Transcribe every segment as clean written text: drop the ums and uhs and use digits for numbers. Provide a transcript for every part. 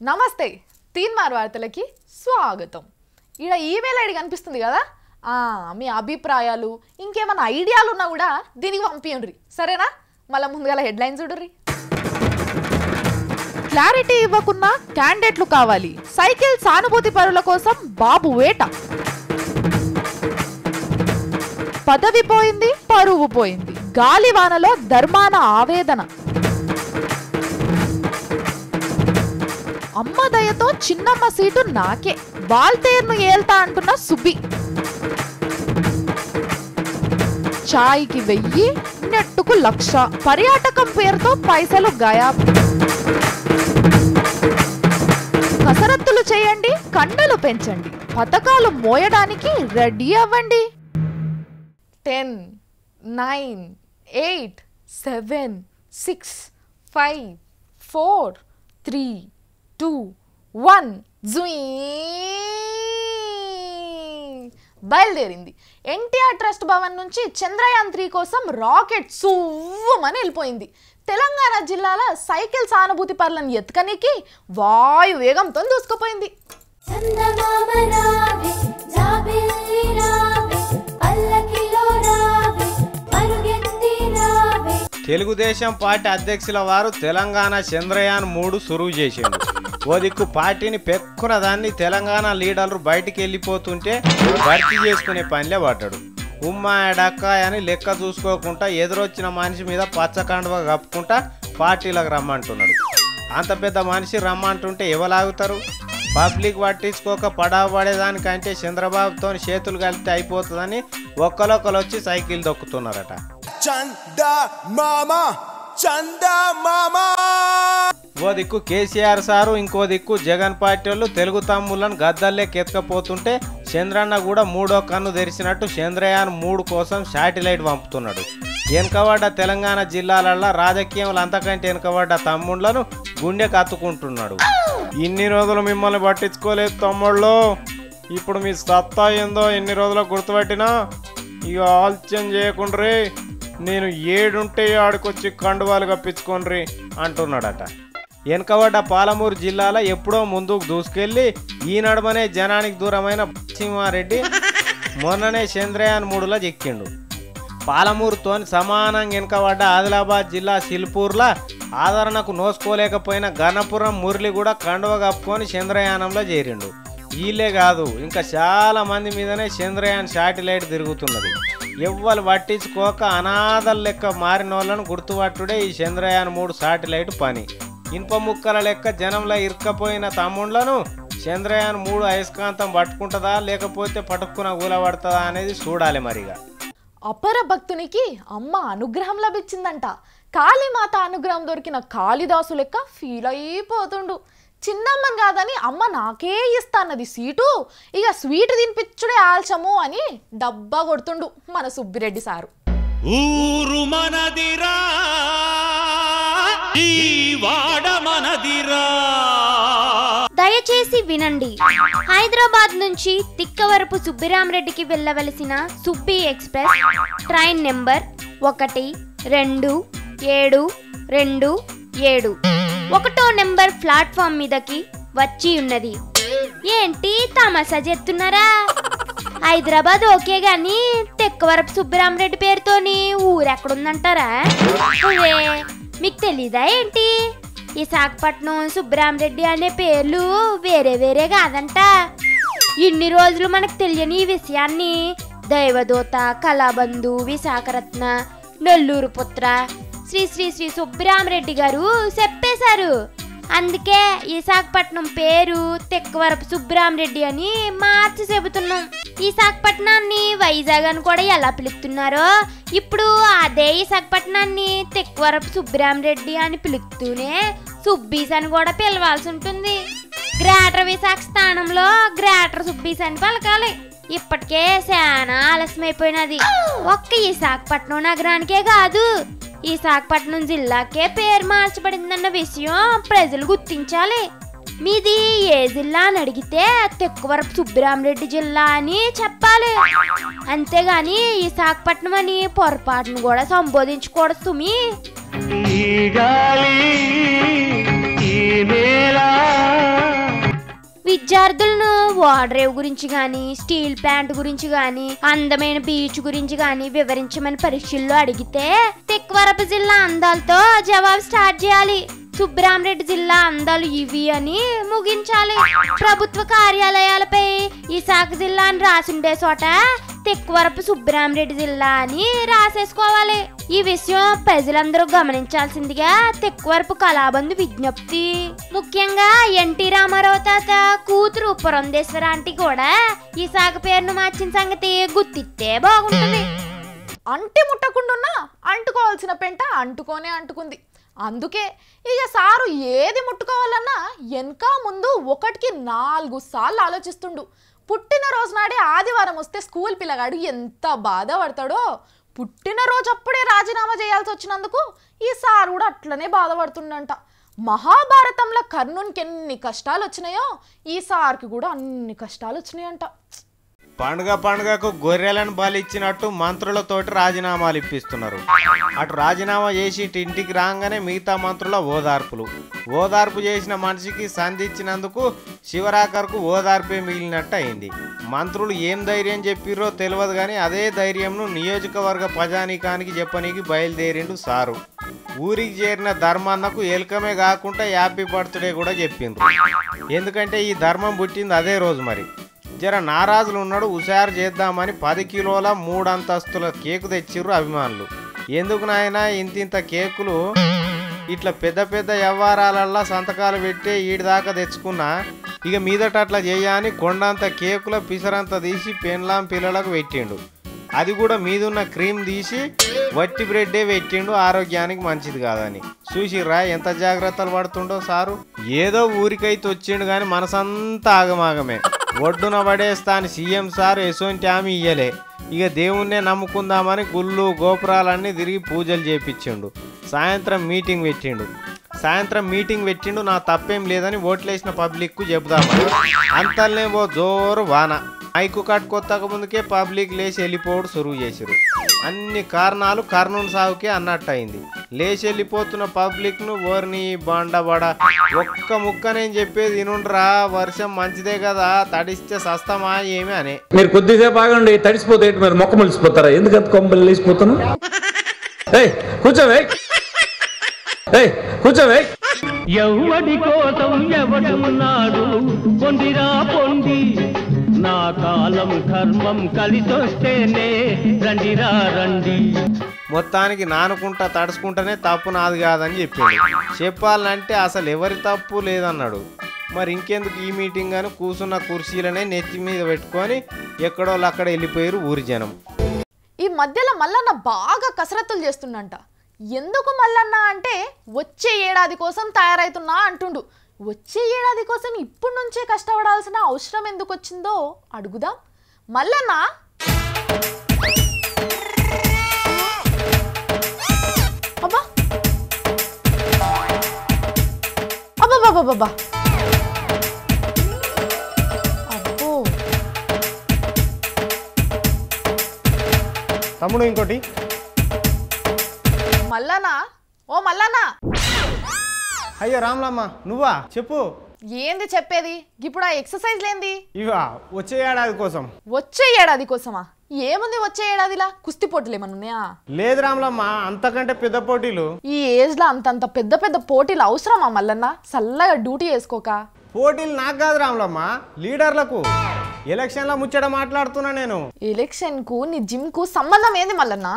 నమస్తే తీన్మార్ వార్తలకి స్వాగతం. ఇక్కడ ఈమెయిల్ ఐడి కనిపిస్తుంది కదా, మీ అభిప్రాయాలు ఇంకేమైనా ఐడియాలు ఉన్నా కూడా దీనికి పంపియండి సరేనా. మళ్ళీ ముందుగా హెడ్లైన్ చూడుర్రి. క్లారిటీ ఇవ్వకున్నా క్యాండిడేట్లు కావాలి, సైకిల్ సానుభూతి పరుల కోసం బాబు వేట. పదవి పోయింది, పరువు పోయింది, గాలివానలో ధర్మాన ఆవేదన. అమ్మ దయతో చిన్నమ్మ సీటు నాకే, వాల్తేర్ను ఏల్తా అంటున్న సుబ్బి. చాయ్కి 1000, నెట్టుకు 1,00,000, పర్యాటకం పేరుతో పైసలు గాయాబ్. కసరత్తులు చేయండి, కండలు పెంచండి, పథకాలు మోయడానికి రెడీ అవ్వండి. 10, 9, 8, 7, 6, 5, 4, 3, 2, 1 బయలుదేరింది. ఎన్టీఆర్ ట్రస్ట్ భవన్ నుంచి చంద్రయాన్ 3 కోసం రాకెట్ సువ్వమని వెళ్ళిపోయింది. తెలంగాణ జిల్లాల సైకిల్ సానుభూతి పరులను ఎత్తుకనికి వాయు వేగంతో దూసుకుపోయింది. తెలుగుదేశం పార్టీ అధ్యక్షుల వారు తెలంగాణ చంద్రయాన్ 3 సురువు చేసిండు. ఓ దిక్కు పార్టీని పెక్కున దాన్ని తెలంగాణ లీడర్లు బయటికి వెళ్ళిపోతుంటే భర్తీ చేసుకునే పనిలే పడ్డాడు. ఉమ్మా ఎడక్కాయ అని లెక్క చూసుకోకుండా ఎదురొచ్చిన మనిషి మీద పచ్చకండువ కప్పుకుంటా పార్టీలకు రమ్మంటున్నాడు. అంత పెద్ద మనిషి రమ్మంటుంటే ఎవలాగుతారు? పబ్లిక్ పట్టించుకోక పడవబడేదానికంటే చంద్రబాబుతో చేతులు కలిపితే అయిపోతుందని ఒక్కరొక్కరు వచ్చి సైకిల్ దొక్కుతున్నారట. ఓ దిక్కు కేసీఆర్ సారు, ఇంకో దిక్కు జగన్ పార్టీ వాళ్ళు తెలుగు తమ్ముళ్ళను గద్దల్లోకి ఎత్తుకపోతుంటే చంద్రన్న కూడా 3వ కన్ను తెరిచినట్టు చంద్రయాన్ 3 కోసం శాటిలైట్ పంపుతున్నాడు. వెనుకబడ్డ తెలంగాణ జిల్లాలలో రాజకీయంలో అంతకంటే వెనుకబడ్డ తమ్ముళ్లను గుండె కత్తుకుంటున్నాడు. ఇన్ని రోజులు మిమ్మల్ని పట్టించుకోలేదు తమ్ముళ్ళు, ఇప్పుడు మీ సత్తా ఏందో ఎన్ని రోజులు గుర్తుపట్టినా ఇక ఆలస్యం చేయకుండ్రీ, నేను ఏడుంటే ఆడికొచ్చి కండువాలు కప్పించుకోండ్రీ అంటున్నాడట. వెనుకబడ్డ పాలమూరు జిల్లాలో ఎప్పుడో ముందుకు దూసుకెళ్లి ఈ నడుమనే జనానికి దూరమైన సింహారెడ్డి మొన్ననే చంద్రయాన్ 3లో ఎక్కిండు. పాలమూరుతో సమానంగా వెనుకబడ్డ ఆదిలాబాద్ జిల్లా సిల్పూర్లో ఆదరణకు నోసుకోలేకపోయిన గణపురం మురళి కూడా కండువ కప్పుకొని చంద్రయానంలో చేరిండు. వీళ్ళే కాదు, ఇంకా చాలా మంది మీదనే చంద్రయాన్ శాటిలైట్ తిరుగుతున్నది. ఎవ్వరు పట్టించుకోక అనాథల లెక్క మారిన వాళ్ళను గుర్తుపట్టుడే ఈ చంద్రయాన్ 3 శాటిలైట్ పని. ఇనుప ముక్కల లెక్క జనంలో ఇరుక్కపోయిన తమ్ముళ్లను చంద్రయాన్ 3 అయస్కాంతం పట్టుకుంటుందా లేకపోతే పట్టుకున్న ఊలబడుతుందా అనేది చూడాలి. మరిగా అపర భక్తునికి అమ్మ అనుగ్రహం లభించిందంట. కాళీమాత అనుగ్రహం దొరికిన కాళిదాసు లెక్క ఫీల్ అయిపోతుండు. చిన్నమ్మని కాదని అమ్మ నాకే ఇస్తాన్నది సీటు, ఇక స్వీట్ తినిపించుడే ఆల్చము అని డబ్బా కొడుతుండు మన సుబ్బిరెడ్డి సారు. ఊరు మనదిరా, ఈ వాడ మనదిరా. దయచేసి వినండి. హైదరాబాద్ నుంచి తిక్కవరపు సుబ్బిరామరెడ్డికి వెళ్ళవలసిన సుబ్బి ఎక్స్ప్రెస్ ట్రైన్ నెంబర్ 12727 1వ నెంబర్ ప్లాట్ఫామ్ మీదకి వచ్చి ఉన్నది. ఏంటి తమాషా చేస్తున్నారా? హైదరాబాద్ ఓకే గాని తిక్కవరపు సుబ్బిరామరెడ్డి పేరుతోని ఊరెక్కడుందంటారా? మీకు తెలీదా ఏంటి? విశాఖపట్నం సుబ్బిరామరెడ్డి అనే పేర్లు వేరే వేరే కాదంట. ఇన్ని రోజులు మనకు తెలియని ఈ విషయాన్ని దైవదూత, కళాబంధు, విశాఖరత్న, నెల్లూరు పుత్ర శ్రీ శ్రీ శ్రీ సుబ్బిరామరెడ్డి గారు చెప్పేశారు. అందుకే విశాఖపట్నం పేరు తిక్కవరపు సుబ్బిరామరెడ్డి అని మార్చి చెబుతున్నాం. విశాఖపట్నాన్ని వైజాగ్ అని కూడా ఎలా పిలుస్తున్నారో ఇప్పుడు అదే విశాఖపట్నాన్ని తిక్కవరపు సుబ్బిరామరెడ్డి అని పిలుస్తూనే సుబ్బీస్ అని కూడా పిలవాల్సి ఉంటుంది. గ్రేటర్ విశాఖ స్థానంలో గ్రేటర్ సుబ్బీస్ అని పలకాలి. ఇప్పటికే చాలా ఆలస్యమైపోయినది. ఒక్క విశాఖపట్నం నగరానికే కాదు, విశాఖపట్నం జిల్లాకే పేరు మార్చబడిందన్న విషయం ప్రజలు గుర్తించాలి. మీది ఏ జిల్లా అని అడిగితే తిక్కవరపు సుబ్బిరామరెడ్డి జిల్లా అని చెప్పాలి. అంతేగాని విశాఖపట్నం అని పొరపాటును కూడా సంబోధించకూడదు. సుమి ఈ గాలి ఈ నేల విద్యార్థులను వాటర్ గురించి గాని స్టీల్ ప్లాంట్ గురించి గాని అందమైన బీచ్ గురించి గాని వివరించమని పరీక్షల్లో అడిగితే తిక్కవరపు జిల్లా అందాలతో జవాబు స్టార్ట్ చేయాలి. సుబ్బరామరెడ్డి జిల్లా అందాలు ఇవి అని ముగించాలి. ప్రభుత్వ కార్యాలయాలపై విశాఖ జిల్లా అని రాసుండే చోట తిక్కవరపు సుబ్బరామరెడ్డి జిల్లా అని రాసేసుకోవాలి. ఈ విషయం ప్రజలందరూ గమనించాల్సిందిగా తిక్కవరపు కళాబంధు విజ్ఞప్తి. ముఖ్యంగా ఎన్టీ రామారావు తాత కూతురు పురంధేశ్వర ఆంటీ కూడా విశాఖ పేరును మార్చిన సంగతి గుర్తిస్తే బాగుంటుంది. అంటి ముట్టకుండా అంటుకోవాల్సిన పెంట అంటుకోనే అంటుకుంది. అందుకే ఇక సారు ఏది ముట్టుకోవాలన్నా వెనక ముందు 1కి 4 సార్లు ఆలోచిస్తుండు. పుట్టినరోజు నాడే ఆదివారం వస్తే స్కూల్ పిల్లగాడు ఎంత బాధపడతాడో, పుట్టినరోజు అప్పుడే రాజీనామా చేయాల్సి వచ్చినందుకు ఈ సారు కూడా అట్లనే బాధపడుతుండంట. మహాభారతంలో కర్ణునికి ఎన్ని కష్టాలు వచ్చినాయో ఈ సార్కి కూడా అన్ని కష్టాలు వచ్చినాయంట. పండుగకు గొర్రెలను బలిచ్చినట్టు మంత్రులతోటి రాజీనామాలు ఇప్పిస్తున్నారు. అటు రాజీనామా చేసి ఇంటికి రాగానే మిగతా మంత్రుల ఓదార్పు చేసిన మనిషికి సంధించినందుకు శివరాకర్కు ఓదార్పే మిగిలినట్టు అయింది. మంత్రులు ఏం ధైర్యం చెప్పిర్రో తెలియదు కానీ అదే ధైర్యంను నియోజకవర్గ ప్రజానీకానికి చెప్పనీకి బయలుదేరిండు సారు. ఊరికి చేరిన ధర్మన్నకు ఎల్కమే కాకుండా హ్యాపీ బర్త్డే కూడా చెప్పిండ్రు. ఎందుకంటే ఈ ధర్మం పుట్టింది అదే రోజు. మరి జర నారాజులు ఉన్నాడు, హుషారు చేద్దామని 10 కిలోల 3 అంతస్తుల కేకు తెచ్చిర్రు అభిమానులు. ఎందుకు నాయనా ఇంతింత కేకులు, ఇట్లా పెద్ద పెద్ద వ్యవహారాలల్లా సంతకాలు పెట్టే ఈడిదాకా తెచ్చుకున్నా ఇక మీదట అట్లా చేయని కొండంత కేకుల పిసరంత తీసి పెన్లాం పిల్లలకు పెట్టిండు. అది కూడా మీదున్న క్రీమ్ తీసి వట్టి బ్రెడ్డే పెట్టిండు, ఆరోగ్యానికి మంచిది కాదని. చూసిర్రా ఎంత జాగ్రత్తలు పడుతుండో సారు. ఏదో ఊరికైతే వచ్చిండు కానీ మనసంతా ఆగమాగమే. ఒడ్డున పడేస్తా అని సీఎం సార్ ఎసోంటి ఆమె ఇయ్యలే. ఇక దేవుణ్ణే నమ్ముకుందామని గుళ్ళు గోపురాలన్నీ తిరిగి పూజలు చేపించిండు. సాయంత్రం మీటింగ్ పెట్టిండు. నా తప్పేం లేదని ఓట్లేసిన పబ్లిక్కు చెబుదామని. అంతల్నే ఓ జోరు వాన. మైకు కట్టుకొత్తక ముందుకే పబ్లిక్ లేచి వెళ్ళిపోవడం సురువు చేసిరు. అన్ని కారణాలు కర్ణుని సాగుకే అన్నట్టు అయింది. లేచి వెళ్ళిపోతున్న పబ్లిక్ను ఓర్ని బండబడ ఒక్క ముక్క నేను చెప్పేది వినుండ్రా, వర్షం మంచిదే కదా, తడిస్తే సస్తమా ఏమి అని. మీరు కొద్దిసేపు ఆగండి, తడిసిపోతే మీరు మొక్క మొలిసిపోతారా? ఎందుకంత కొమ్మలు లేచిపోతాను? కూర్చోవే. ఎవడి కోసం ఎవడున్నాడు పొందిరా పొంది, నా కాలం ధర్మం కలిసొస్తేనే రండిరా రండి. మొత్తానికి నానుకుంటా తడుచుకుంటేనే తప్పు నాది కాదని చెప్పాడు. చెప్పాలంటే అసలు ఎవరి తప్పు లేదన్నాడు. మరి ఇంకెందుకు ఈ మీటింగ్ అని కూర్చున్న కుర్చీలనే నెత్తి మీద పెట్టుకొని ఎక్కడోళ్ళు అక్కడ వెళ్ళిపోయారు ఊరి జనం. ఈ మధ్యలో మల్లన్న బాగా కసరత్తులు చేస్తుండంట. ఎందుకు మల్లన్న అంటే వచ్చే ఏడాది కోసం తయారైతున్నా అంటుండు. వచ్చే ఏడాది కోసం ఇప్పుడు నుంచే కష్టపడాల్సిన అవసరం ఎందుకు వచ్చిందో అడుగుదాం. మల్లన్న అబ్బా అబ్బా అబ్బో తమ్ముడు ఇంకోటి. మల్లన్న ఓ మల్లన్న. అయ్యో రామ్లమ్మ నువ్వా? చెప్పు. ఏంది చెప్పేది? ఇప్పుడు ఆ ఎక్సర్సైజ్ లేంది? ఇవా వచ్చే ఏడాది కోసం. వచ్చే ఏడాది కోసమా? ఏముంది వచ్చే ఏడాదిలా? కుస్తీ పోటీలు ఏమన్నా ఉన్నాయా? లేదు రామ్లమ్మ, అంతకంటే పెద్ద పోటీలు. ఈ ఏజ్ లో అంతంత పెద్ద పెద్ద పోటీలు అవసరమా మల్లన్న? చల్లగా డ్యూటీ చేసుకోక. పోటీలు నాకు కాదు రామ్లమ్మ, లీడర్లకు. ఎలక్షన్ల ముచ్చట మాట్లాడుతున్నా నేను. ఎలక్షన్ కు నీ జిమ్ కు సంబంధం ఏంది మల్లన్న?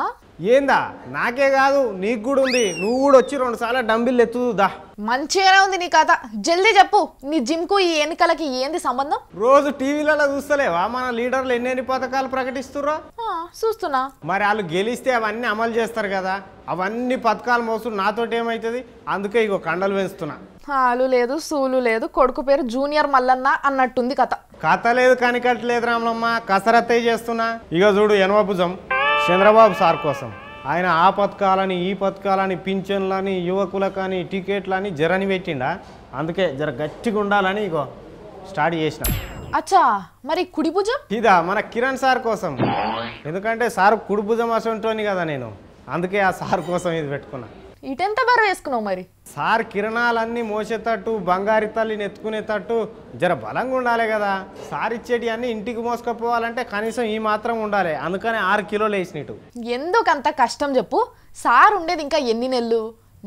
ఏందా? నాకే కాదు నీకు కూడా ఉంది. నువ్వు కూడా వచ్చి 2 సార్లు డంబిల్ ఎత్తుదా. మంచిగానే ఉంది నీ కథ. జల్దీ చెప్పు, నీ జిమ్ కు ఈ ఎన్నికలకి ఏంది సంబంధం? రోజు టీవీలలో చూస్తలేవా మన లీడర్లు ఎన్ని పథకాలు ప్రకటిస్తుర్రో? చూస్తున్నా. మరి వాళ్ళు గెలిస్తే అవన్నీ అమలు చేస్తారు కదా, అవన్నీ పథకాలు మోసుడు నాతోటి ఏమవుతుంది? అందుకే ఇగో కండలు పెంచుతున్నా. హాలు లేదు సూలు లేదు, కొడుకు పేరు జూనియర్ మల్లన్న అన్నట్టుంది కథ. కథ లేదు కనికట్లేదు రామ్లమ్మ, కసరత్తే చేస్తున్నా. ఇక చూడు యనవభుజం చంద్రబాబు సార్ కోసం ఆయన ఆ పథకాలని ఈ పథకాలని పింఛన్లని యువకులకని టికెట్లని జరని పెట్టిండా. అందుకే జర గట్టిగా ఉండాలని ఇగో స్టార్ట్ చేసిన. అచ్చా, మరి కుడి భుజం? ఇదా మన కిరణ్ సార్ కోసం. ఎందుకంటే సార్ కుడి భుజం అసంటోని కదా నేను, అందుకే ఆ సార్ కోసం ఇది పెట్టుకున్నా. ఇటెంత బరువు వేసుకున్నావు మరి? సార్ కిరణాలన్నీ మోసేటట్టు బంగారి తల్లిని ఎత్తుకునేటట్టు జర బలంగా ఉండాలి కదా. సార్ ఇచ్చేటి అన్నీ ఇంటికి మోసుకపోవాలంటే కనీసం ఈ మాత్రం ఉండాలి. అందుకని 6 కిలోలు వేసినట్టు. ఎందుకంత కష్టం చెప్పు? సార్ ఉండేది ఇంకా ఎన్ని నెలలు?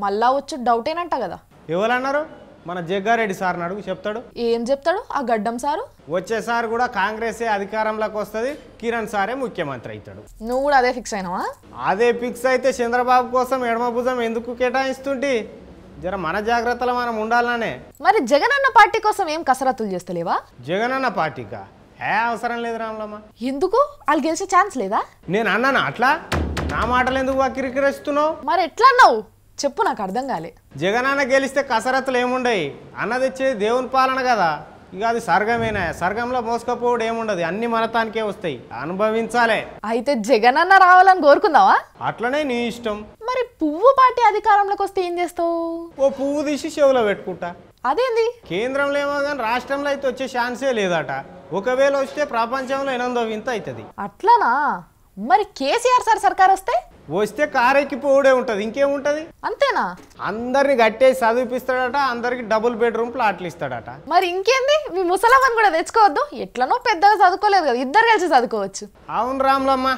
మళ్ళా వచ్చు డౌటేనంట కదా. ఎవరన్నారు? మన జగ్గారెడ్డి సార్ని అడుగు, చెప్తాడు. ఏం చెప్తాడు ఆ గడ్డం సారు? వచ్చేసారి కూడా కాంగ్రెసే అధికారంలోకి వస్తుంది, కిరణ్ సారే ముఖ్యమంత్రి అవుతాడు. నువ్వు కూడా అదే ఫిక్స్ అయినావా? అదే ఫిక్స్ అయితే చంద్రబాబు కోసం ఎడమ భుజం ఎందుకు కేటాయిస్తుంటే జర మన జాగ్రత్తలో మనం ఉండాలనే. మరి జగనన్న పార్టీ కోసం ఏం కసరత్తులు చేస్తలేవా? జగనన్న పార్టీకా? అవసరం లేదు రాములమ్మ. ఎందుకు? వాళ్ళు గెలిచే ఛాన్స్ లేదా? నేను అన్నాను అట్లా? నా మాటలు ఎందుకు వక్రీకరిస్తున్నావు? మరి ఎట్లా అన్నావు చెప్పు, నాకు అర్థం కాలే. జగనన్న గెలిస్తే కసరత్తులు ఏముండయి, అన్నది ఇచ్చేది దేవుని పాలన కదా. ఇక అది స్వర్గమేనా? స్వర్గంలో మోసుకపోవడం ఏముండదు, అన్ని మనతానికే వస్తాయి, అనుభవించాలే. అయితే జగనన్న రావాలని కోరుకుందావా? అట్లనే నీ ఇష్టం. మరి పువ్వు పార్టీ అధికారంలోకి వస్తే ఏం చేస్తావు? ఓ పువ్వు తీసి చెవులో పెట్టుకుంటా. అదేంది? కేంద్రంలో ఏమో కానీ రాష్ట్రంలో అయితే వచ్చే ఛాన్సే లేదట. ఒకవేళ వస్తే ప్రపంచంలో 800వ వింత అవుతుంది. అట్లానా? మరి కేసీఆర్ సార్ సర్కార్ వస్తే కారెక్కి పోవడే ఉంటుంది, ఇంకేముంటుంది? అంతేనా? అందరిని కట్టేసి చదివిపిస్తాడట, అందరికి డబుల్ బెడ్రూమ్ ప్లాట్లు ఇస్తాడట. మరి ఇంకేంది, మీ ముసలమ్మని కూడా తెచ్చుకోవద్దు? ఎట్లనో పెద్దగా చదువుకోలేదు కదా, ఇద్దరు కలిసి చదువుకోవచ్చు. అవును రాములమ్మ.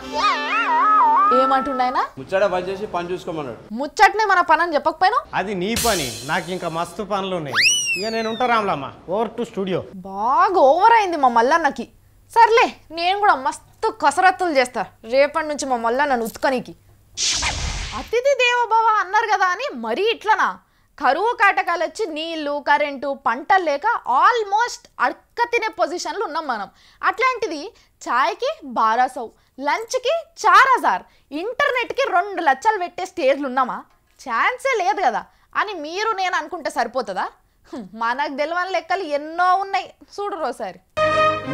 ఏమంటుండయనా? ముచ్చట పని చేసి పని చూసుకోమన్నాడు. ముచ్చట్నే మన పని అని చెప్పకపోయినా? అది నీ పని, నాకు ఇంకా మస్తు పనులు ఉన్నాయి. ఇక నేను ఉంటా రాములమ్మ. Over to studio. బాగా ఓవర్ అయింది మా మల్లన్నకి. సర్లే, నేను కూడా మస్తు కసరత్తులు చేస్తా రేపటి నుంచి మా మల్లన్నను ఉత్తుకనికి. అతిథి దేవోభవ అన్నారు కదా అని మరీ ఇట్లనా? కరువు కాటకాలు వచ్చి నీళ్లు, కరెంటు, పంటలు లేక ఆల్మోస్ట్ అడక్క తినే పొజిషన్లు ఉన్నాం మనం. అట్లాంటిది చాయ్కి 1200, లంచ్కి 4000, ఇంటర్నెట్కి 2 లక్షలు పెట్టే స్టేజ్లు ఉన్నామా? ఛాన్సే లేదు కదా అని మీరు నేను అనుకుంటే సరిపోతుందా? మనకు తెలియని లెక్కలు ఎన్నో ఉన్నాయి, చూడరు ఒకసారి.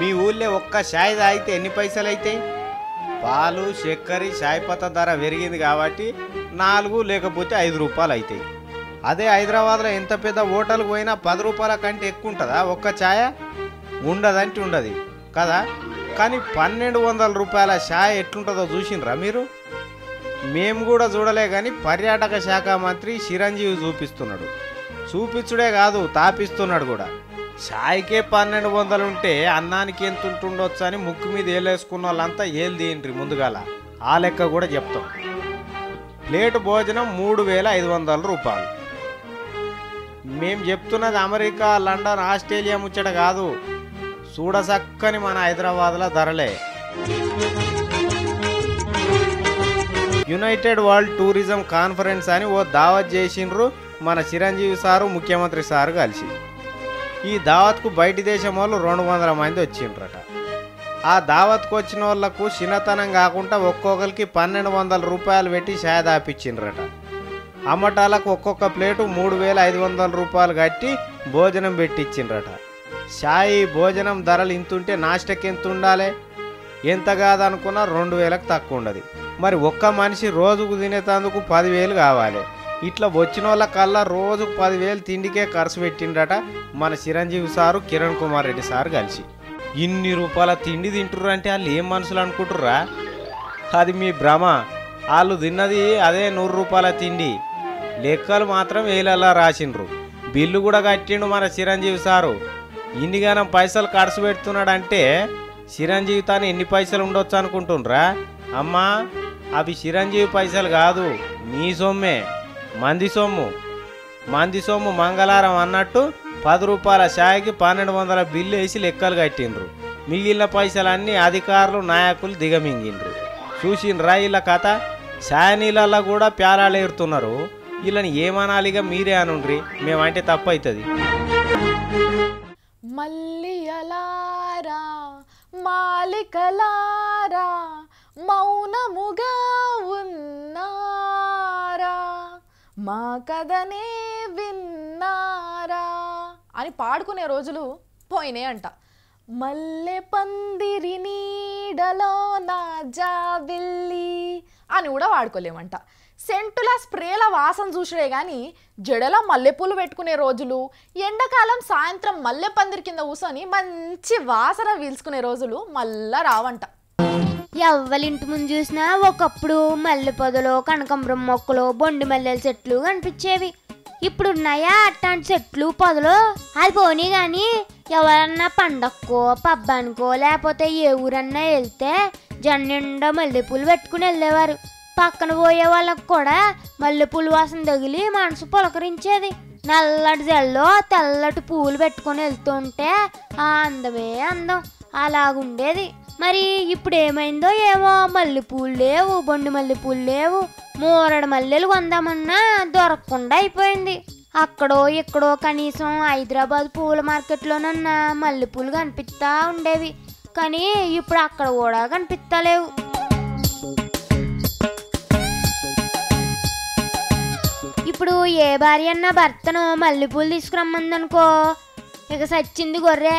మీ ఊళ్ళో ఒక్క చాయ్ తాగితే ఎన్ని పైసలు అవుతాయి? పాలు, చక్కెర, చాయ్ పత్త ధర పెరిగింది కాబట్టి 4 లేకపోతే 5 రూపాయలు అవుతాయి. అదే హైదరాబాద్లో ఎంత పెద్ద హోటల్కి పోయినా 10 రూపాయల కంటే ఎక్కువ ఉంటుందా ఒక్క ఛాయ? ఉండదంటే ఉండదు కదా. కానీ 1200 రూపాయల ఛాయ్ ఎట్లుంటుందో చూసినరా మీరు? మేము కూడా చూడలే, కానీ పర్యాటక శాఖ మంత్రి చిరంజీవి చూపిస్తున్నాడు. చూపించుడే కాదు, తాపిస్తున్నాడు కూడా. ఛాయ్కే 1200 ఉంటే అన్నానికి ఎంత ఉంటుండొచ్చు అని ముక్కు మీద ఏలేసుకున్న వాళ్ళంతా ఏలు తీయండి ముందుగాల. ఆ లెక్క కూడా చెప్తాం. ప్లేటు భోజనం 3500 రూపాయలు. మేము చెప్తున్నది అమెరికా, లండన్, ఆస్ట్రేలియా ముచ్చట కాదు, చూడసక్కని మన హైదరాబాద్లో ధరలే. యునైటెడ్ వరల్డ్ టూరిజం కాన్ఫరెన్స్ అని ఓ దావత్ చేసిండ్రు మన చిరంజీవి సారు, ముఖ్యమంత్రి సారు కలిసి. ఈ దావత్కు బయటి దేశం వాళ్ళు 200 మంది వచ్చిండ్రట. ఆ దావత్కు వచ్చిన వాళ్ళకు చిన్నతనం కాకుండా ఒక్కొక్కరికి 1200 రూపాయలు పెట్టి ఛాయ్ దాపిచ్చిండ్రట. అమ్మటాలకు ఒక్కొక్క ప్లేటు 3500 రూపాయలు కట్టి భోజనం పెట్టించిండ్రట. ఛాయ్ భోజనం ధరలు ఇంతుంటే నాస్టకి ఎంత ఉండాలి? ఎంత కాదనుకున్నా 2000కు తక్కువ ఉండదు. మరి ఒక్క మనిషి రోజుకు తినేటందుకు 10,000 కావాలి. ఇట్లా వచ్చిన వాళ్ళకల్లా రోజుకు 10,000 తిండికే ఖర్చు పెట్టిండట మన చిరంజీవి సారు, కిరణ్ కుమార్ రెడ్డి సారు కలిసి. ఇన్ని రూపాయల తిండి తింటుర్రు అంటే వాళ్ళు ఏం మనుషులు అనుకుంటుర్రా? అది మీ భ్రమ. వాళ్ళు తిన్నది అదే 100 రూపాయల తిండి. లెక్కలు మాత్రం వేలలా రాసిండ్రు. బిల్లు కూడా కట్టిండు మన చిరంజీవి సారు. ఇన్నిగానం పైసలు ఖర్చు పెడుతున్నాడంటే చిరంజీవి తాను ఎన్ని పైసలు ఉండొచ్చు అనుకుంటుండ్రా? అమ్మా, అవి చిరంజీవి పైసలు కాదు, నీ సొమ్మే, మంది సొమ్ము. మంది సొమ్ము మంగళవారం అన్నట్టు 10 రూపాయల ఛాయ్కి 1200 బిల్లు వేసి లెక్కలు కట్టిండ్రు. మిగిలిన పైసలన్నీ అధికారులు, నాయకులు దిగమింగిండ్రు. చూసిండ్రా వీళ్ళ కథ? ఛాయ్ నీళ్ళల్లో కూడా ప్యాలాలు ఏరుతున్నారు. వీళ్ళని ఏమనాలిగా మీరే అనుండ్రి, మేమంటే తప్పు అవుతుంది. మల్లియలారా మాలికలారా మౌనముగా ఉన్నారా, మా కథనే విన్నారా అని పాడుకునే రోజులు పోయినాయి అంట. మల్లె పందిరి నీడలో నా జాబిల్లి అని కూడా వాడుకోలేమంట. సెంటుల స్ప్రేల వాసన చూసుడే కానీ జడలో మల్లెపూలు పెట్టుకునే రోజులు, ఎండాకాలం సాయంత్రం మల్లె పందిరి కింద కూర్చొని మంచి వాసన పీల్చుకునే రోజులు మళ్ళా రావంట. ఎవ్వలింటి ముందు చూసినా ఒకప్పుడు మల్లె పొదలు, కనకాంబరం మొక్కలు, బొండి మల్లెల చెట్లు కనిపించేవి. ఇప్పుడున్నాయా అట్లాంటి చెట్లు పొదలు? అది పోనీ కానీ ఎవరన్నా పండక్కో పబ్బానికో లేకపోతే ఏ ఊరన్నా వెళ్తే జన్నిండా మల్లెపూలు పెట్టుకుని వెళ్ళేవారు. పక్కన పోయే వాళ్ళకు కూడా మల్లెపూలు వాసన తగిలి మనసు పులకరించేది. నల్లటి జల్లో తెల్లటి పూలు పెట్టుకొని వెళ్తుంటే ఆ అందమే అందం, అలాగుండేది. మరి ఇప్పుడు ఏమైందో ఏమో, మల్లెపూలు లేవు, బొండి మల్లెపూలు లేవు. మూరడు మల్లెలు కొందామన్నా దొరకకుండా అయిపోయింది. అక్కడో ఇక్కడో కనీసం హైదరాబాద్ పూల మార్కెట్లోనన్నా మల్లెపూలు కనిపిస్తా ఉండేవి, కానీ ఇప్పుడు అక్కడ కూడా కనిపిస్తలేవు. ఇప్పుడు ఏ భార్య అన్న భర్తను మల్లెపూలు తీసుకురమ్మందనుకో, ఇక సచ్చింది గొర్రె.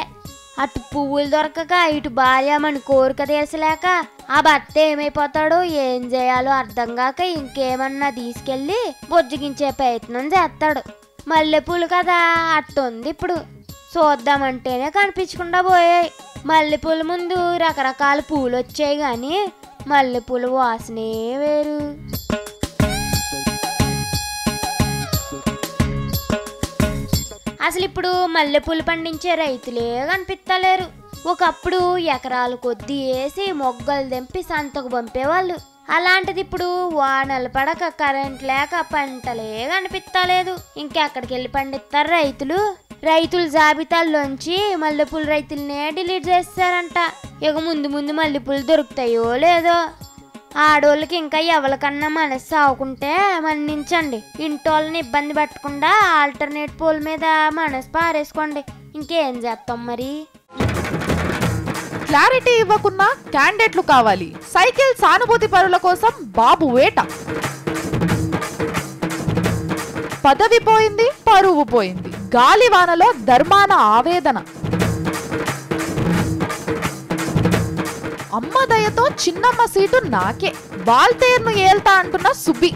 అటు పువ్వులు దొరకక ఇటు భార్య మన కోరిక తీర్చలేక ఆ భర్త ఏమైపోతాడో, ఏం చేయాలో అర్థం కాక ఇంకేమన్నా తీసుకెళ్ళి బుజ్జగించే ప్రయత్నం చేస్తాడు. మల్లెపూలు కదా అట్టుంది ఇప్పుడు. చూద్దామంటేనే కనిపించకుండా పోయాయి. మల్లెపూల ముందు రకరకాల పూలు వచ్చాయి కానీ మల్లెపూల వాసనే వేరు. అసలు ఇప్పుడు మల్లెపూలు పండించే రైతులే కనిపిస్తలేరు. ఒకప్పుడు ఎకరాలు కొద్దీ వేసి మొగ్గలు తెంపి సంతకు పంపేవాళ్ళు. అలాంటిది ఇప్పుడు వానలు పడక, కరెంట్ లేక పంటలే కనిపిస్తలేదు. ఇంకెక్కడికి వెళ్ళి పండిస్తారు రైతులు? రైతుల జాబితాల్లోంచి మల్లెపూలు రైతులనే డిలీట్ చేస్తారంట. ఇక ముందు ముందు మల్లెపూలు దొరుకుతాయో లేదో. ఆడోళ్ళకి ఇంకా ఎవరికన్నా మనసు సాగుకుంటే మన్నించండి. ఇంటోళ్ళని ఇబ్బంది పెట్టకుండా ఆల్టర్నేట్ పూల మీద మనసు పారేసుకోండి. ఇంకేం చేస్తాం మరి? క్లారిటీ ఇవ్వకున్నా క్యాండిడేట్లు కావాలి. సైకిల్ సానుభూతి పరుల కోసం బాబు వేట. పదవి పోయింది, పరువు పోయింది. గాలివానలో ధర్మాన ఆవేదన. అమ్మ దయతో చిన్నమ్మ సీటు నాకే. వాల్తేర్ను ఏల్తా అంటున్న సుబ్బి.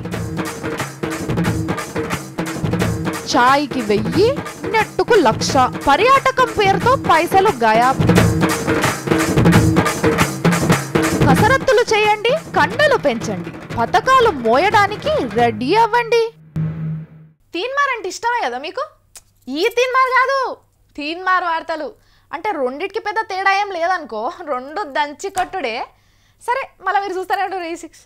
చాయ్కి 1000, నెట్టుకు 1,00,000. పర్యాటకం పేరుతో పైసలు గాయాబ్. కసరత్తులు చేయండి, కండలు పెంచండి, పథకాలు మోయడానికి రెడీ అవ్వండి. తీన్మార్ అంటే ఇష్టమే కదా మీకు? ఈ తీన్మార్ కాదు, తీన్మార్ వార్తలు అంటే రెండిటికి పెద్ద తేడా ఏం లేదనుకో, రెండు దంచి కొట్టుడే. సరే, మళ్ళీ మీరు చూస్తారంటే రీ6.